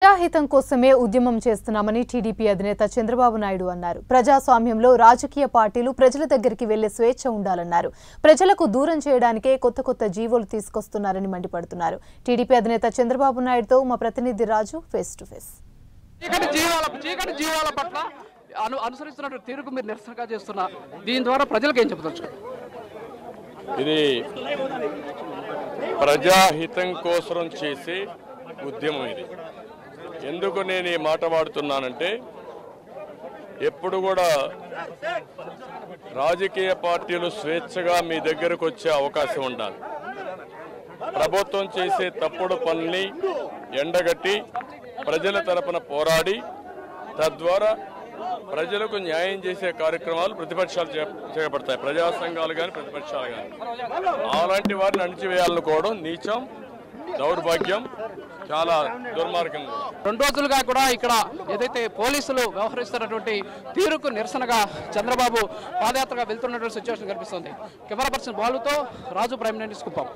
ప్రజాహితం కోసమే ఉద్యమం చేస్తున్నామని టీడీపీ అధినేత చంద్రబాబు నాయుడు అన్నారు. ప్రజాస్వామ్యంలో రాజకీయ పార్టీలు ప్రజల దగ్గరికి వెళ్లే స్వేచ్ఛ ఉండాలన్నారు. ప్రజలకు దూరం చేయడానికే కొత్త జీవోలు తీసుకొస్తున్నారని మండిపడుతున్నారు. టీడీపీ అధినేత చంద్రబాబు నాయుడుతో మా ప్రతినిధి రాజు ఫేస్ టు ఫేస్. చీకటి జీవాల పట్ల అనుసరిస్తున్న తీరుకు మీరు నిరసనగా చేస్తున్నారు. దీని ద్వారా ప్రజలకు ఏం చెప్తారు? ఇది ప్రజాహితం కోసం చేసే ఉద్యమం. ఇది ఎందుకు నేను ఈ మాట వాడుతున్నానంటే, ఎప్పుడు కూడా రాజకీయ పార్టీలు స్వేచ్ఛగా మీ దగ్గరకు వచ్చే అవకాశం ఉండాలి. ప్రభుత్వం చేసే తప్పుడు పనుల్ని ఎండగట్టి ప్రజల తరపున పోరాడి తద్వారా ప్రజలకు న్యాయం చేసే కార్యక్రమాలు ప్రతిపక్షాలు చేపడతాయి. ప్రజా సంఘాలు కానీ ప్రతిపక్షాలు కానీ అలాంటి వారిని అణిచివేయాలనుకోవడం నీచం, దౌర్భాగ్యం, చాలా దుర్మార్గం. 2 రోజులుగా కూడా ఇక్కడ ఏదైతే పోలీసులు వ్యవహరిస్తున్నటువంటి తీరుకు నిరసనగా చంద్రబాబు పాదయాత్రగా వెళ్తున్నటువంటి సిచ్యువేషన్ కనిపిస్తుంది. కెమెరా పర్సన్ బాలుతో రాజు, ప్రైమ్ మినిస్టర్ కుప్పం.